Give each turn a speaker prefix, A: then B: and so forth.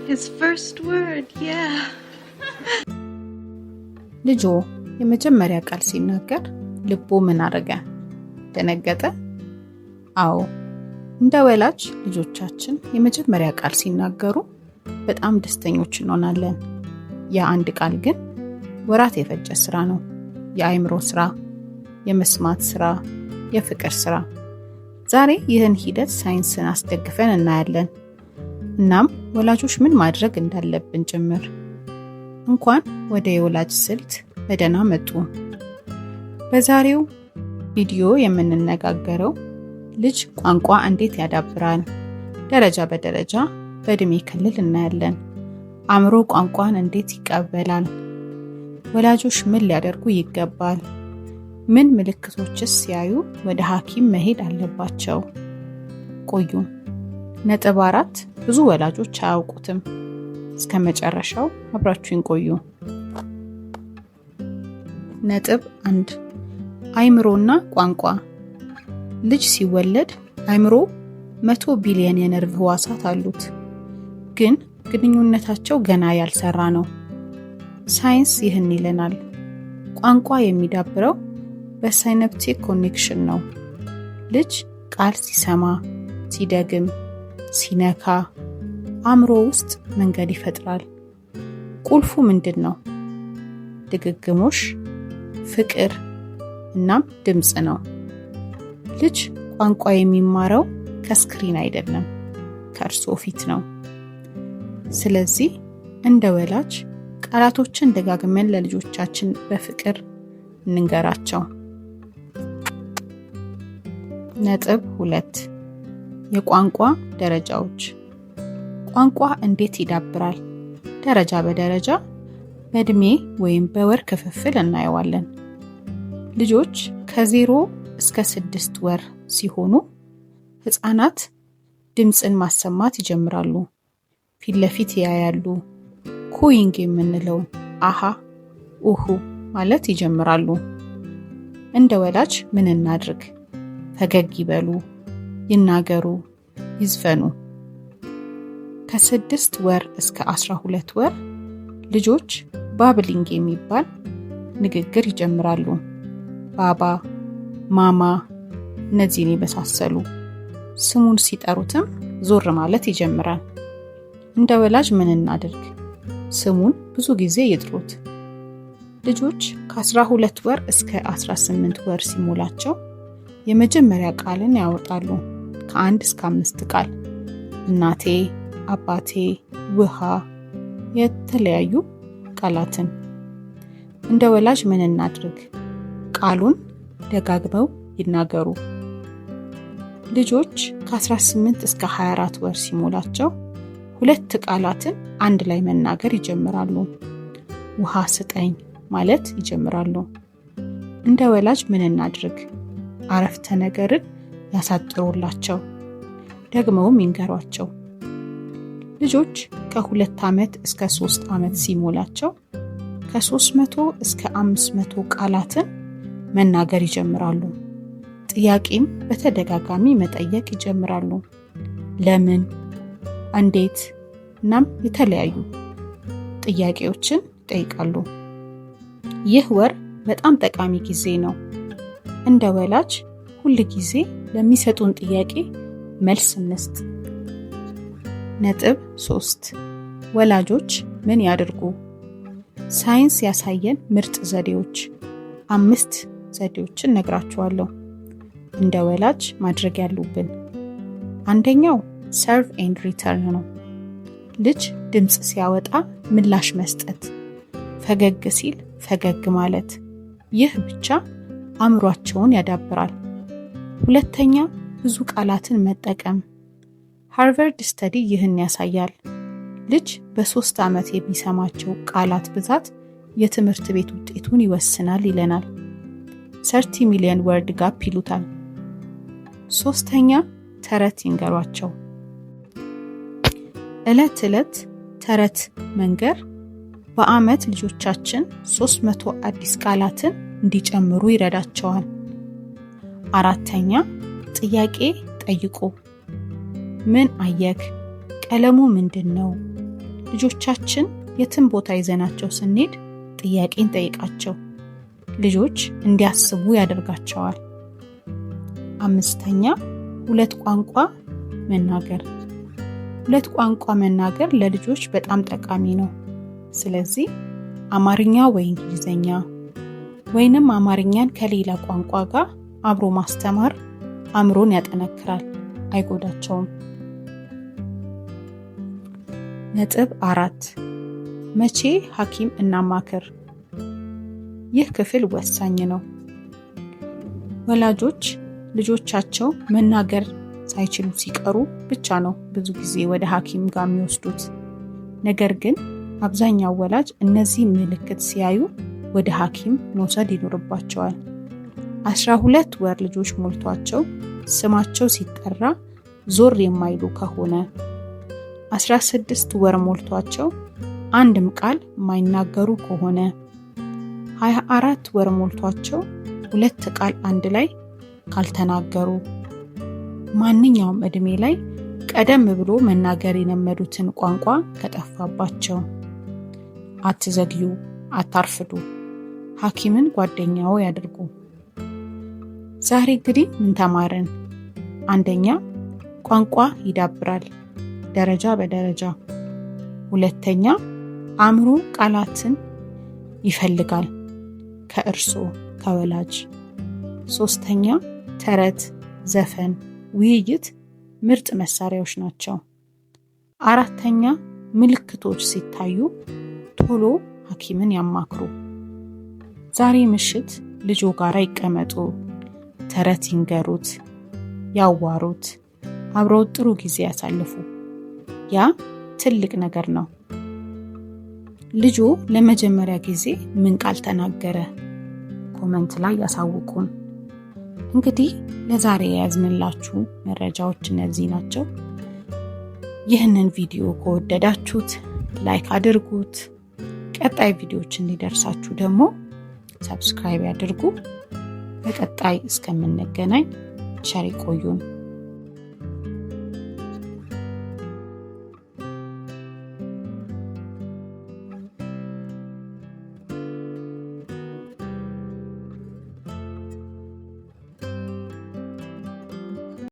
A: His first word, yeah.
B: ልጆ የመጀመሪያ ቃል ሲናገር ልቦ ምን አረገ? ደነገጠ? አዎ፣ እንደ ወላጅ ልጆቻችን የመጀመሪያ ቃል ሲናገሩ በጣም ደስተኞች እንሆናለን። የአንድ ቃል ግን ወራት የፈጀ ስራ ነው። የአእምሮ ስራ፣ የመስማት ስራ፣ የፍቅር ስራ። ዛሬ ይህን ሂደት ሳይንስን አስደግፈን እናያለን። እናም ወላጆች ምን ማድረግ እንዳለብን ጭምር። እንኳን ወደ የወላጅ ስልት በደህና መጡ። በዛሬው ቪዲዮ የምንነጋገረው ልጅ ቋንቋ እንዴት ያዳብራል፣ ደረጃ በደረጃ በእድሜ ክልል እናያለን። አእምሮ ቋንቋን እንዴት ይቀበላል፣ ወላጆች ምን ሊያደርጉ ይገባል፣ ምን ምልክቶችስ ሲያዩ ወደ ሐኪም መሄድ አለባቸው። ቆዩ። ነጥብ 4 ብዙ ወላጆች አያውቁትም። እስከ መጨረሻው አብራችሁን ቆዩ። ነጥብ 1 አእምሮና ቋንቋ። ልጅ ሲወለድ አእምሮ 100 ቢሊዮን የነርቭ ህዋሳት አሉት፣ ግን ግንኙነታቸው ገና ያልሰራ ነው። ሳይንስ ይህን ይለናል። ቋንቋ የሚዳብረው በሳይናፕቲክ ኮኔክሽን ነው። ልጅ ቃል ሲሰማ፣ ሲደግም፣ ሲነካ አእምሮ ውስጥ መንገድ ይፈጥራል። ቁልፉ ምንድን ነው? ድግግሞሽ፣ ፍቅር እናም ድምጽ ነው። ልጅ ቋንቋ የሚማረው ከስክሪን አይደለም፣ ከእርሶ ፊት ነው። ስለዚህ እንደ ወላጅ ቃላቶችን ደጋግመን ለልጆቻችን በፍቅር እንንገራቸው። ነጥብ 2 የቋንቋ ደረጃዎች። ቋንቋ እንዴት ይዳብራል? ደረጃ በደረጃ በእድሜ ወይም በወር ክፍፍል እናየዋለን። ልጆች ከ0 እስከ 6 ወር ሲሆኑ ህፃናት ድምፅን ማሰማት ይጀምራሉ። ፊት ለፊት ያያሉ። ኩይንግ የምንለውን አሃ፣ ኡሁ ማለት ይጀምራሉ። እንደ ወላጅ ምን እናድርግ? ፈገግ ይበሉ፣ ይናገሩ፣ ይዝፈኑ። ከ6 ወር እስከ 12 ወር ልጆች ባብሊንግ የሚባል ንግግር ይጀምራሉ። ባባ፣ ማማ፣ እነዚህን የመሳሰሉ። ስሙን ሲጠሩትም ዞር ማለት ይጀምራል። እንደ ወላጅ ምን እናድርግ? ስሙን ብዙ ጊዜ ይጥሩት። ልጆች ከ12 ወር እስከ 18 ወር ሲሞላቸው የመጀመሪያ ቃልን ያወጣሉ። ከ1 እስከ 5 ቃል፣ እናቴ፣ አባቴ፣ ውሃ፣ የተለያዩ ቃላትን። እንደ ወላጅ ምን እናድርግ? ቃሉን ደጋግመው ይናገሩ። ልጆች ከ18 እስከ 24 ወር ሲሞላቸው 2 ቃላትን አንድ ላይ መናገር ይጀምራሉ። ውሃ ስጠኝ ማለት ይጀምራሉ። እንደ ወላጅ ምን እናድርግ? አረፍተ ነገርን ያሳጥሩላቸው፣ ደግመውም ይንገሯቸው። ልጆች ከ2 ዓመት እስከ 3 ዓመት ሲሞላቸው ከ300 እስከ 500 ቃላትን መናገር ይጀምራሉ። ጥያቄም በተደጋጋሚ መጠየቅ ይጀምራሉ። ለምን፣ እንዴት እናም የተለያዩ ጥያቄዎችን ይጠይቃሉ። ይህ ወር በጣም ጠቃሚ ጊዜ ነው። እንደ ወላጅ ሁል ጊዜ ለሚሰጡን ጥያቄ መልስ እንስጥ። ነጥብ 3 ወላጆች ምን ያድርጉ? ሳይንስ ያሳየን ምርጥ ዘዴዎች 5 ዘዴዎችን ነግራችኋለሁ። እንደ ወላጅ ማድረግ ያሉብን። አንደኛው ሰርቭ ኤንድ ሪተርን ነው። ልጅ ድምፅ ሲያወጣ ምላሽ መስጠት፣ ፈገግ ሲል ፈገግ ማለት። ይህ ብቻ አእምሯቸውን ያዳብራል። ሁለተኛ ብዙ ቃላትን መጠቀም። ሃርቫርድ ስተዲ ይህን ያሳያል። ልጅ በ3 ዓመት የሚሰማቸው ቃላት ብዛት የትምህርት ቤት ውጤቱን ይወስናል ይለናል። 30 ሚሊዮን ወርድ ጋፕ ይሉታል። ሶስተኛ ተረት ይንገሯቸው። ዕለት ዕለት ተረት መንገር በአመት ልጆቻችን 300 አዲስ ቃላትን እንዲጨምሩ ይረዳቸዋል። አራተኛ ጥያቄ ጠይቁ። ምን አየክ? ቀለሙ ምንድነው? ልጆቻችን የትም ቦታ ይዘናቸው ስንሄድ ጥያቄን ጠይቃቸው። ልጆች እንዲያስቡ ያደርጋቸዋል። 5ኛ ሁለት ቋንቋ መናገር። ሁለት ቋንቋ መናገር ለልጆች በጣም ጠቃሚ ነው። ስለዚህ አማርኛ ወይ እንግሊዘኛ ወይንም አማርኛን ከሌላ ቋንቋ ጋር አብሮ ማስተማር አእምሮን ያጠነክራል፣ አይጎዳቸውም። ነጥብ 4 መቼ ሐኪም እናማክር? ይህ ክፍል ወሳኝ ነው። ወላጆች ልጆቻቸው መናገር ሳይችሉ ሲቀሩ ብቻ ነው ብዙ ጊዜ ወደ ሐኪም ጋር የሚወስዱት። ነገር ግን አብዛኛው ወላጅ እነዚህ ምልክት ሲያዩ ወደ ሐኪም መውሰድ ይኖርባቸዋል። 12 ወር ልጆች ሞልቷቸው ስማቸው ሲጠራ ዞር የማይሉ ከሆነ፣ 16 ወር ሞልቷቸው አንድም ቃል የማይናገሩ ከሆነ፣ 24 ወር ሞልቷቸው 2 ቃል አንድ ላይ ካልተናገሩ፣ ማንኛውም ዕድሜ ላይ ቀደም ብሎ መናገር የለመዱትን ቋንቋ ከጠፋባቸው፣ አትዘግዩ፣ አታርፍዱ፣ ሐኪምን ጓደኛው ያድርጉ። ዛሬ እንግዲህ ምን ተማርን? 1ኛ ቋንቋ ይዳብራል ደረጃ በደረጃ። 2ኛ አእምሮ ቃላትን ይፈልጋል ከእርሶ ከወላጅ። 3ኛ ተረት፣ ዘፈን፣ ውይይት ምርጥ መሳሪያዎች ናቸው። 4ኛ ምልክቶች ሲታዩ ቶሎ ሐኪምን ያማክሩ። ዛሬ ምሽት ልጆ ጋር ይቀመጡ፣ ተረት ይንገሩት፣ ያዋሩት፣ አብረው ጥሩ ጊዜ ያሳልፉ። ያ ትልቅ ነገር ነው። ልጆ ለመጀመሪያ ጊዜ ምን ቃል ተናገረ? ኮመንት ላይ ያሳውቁን። እንግዲህ ለዛሬ የያዝንላችሁ መረጃዎች እነዚህ ናቸው። ይህንን ቪዲዮ ከወደዳችሁት ላይክ አድርጉት። ቀጣይ ቪዲዮዎች እንዲደርሳችሁ ደግሞ ሰብስክራይብ ያድርጉ። በቀጣይ እስከምንገናኝ ቸር ይቆዩን።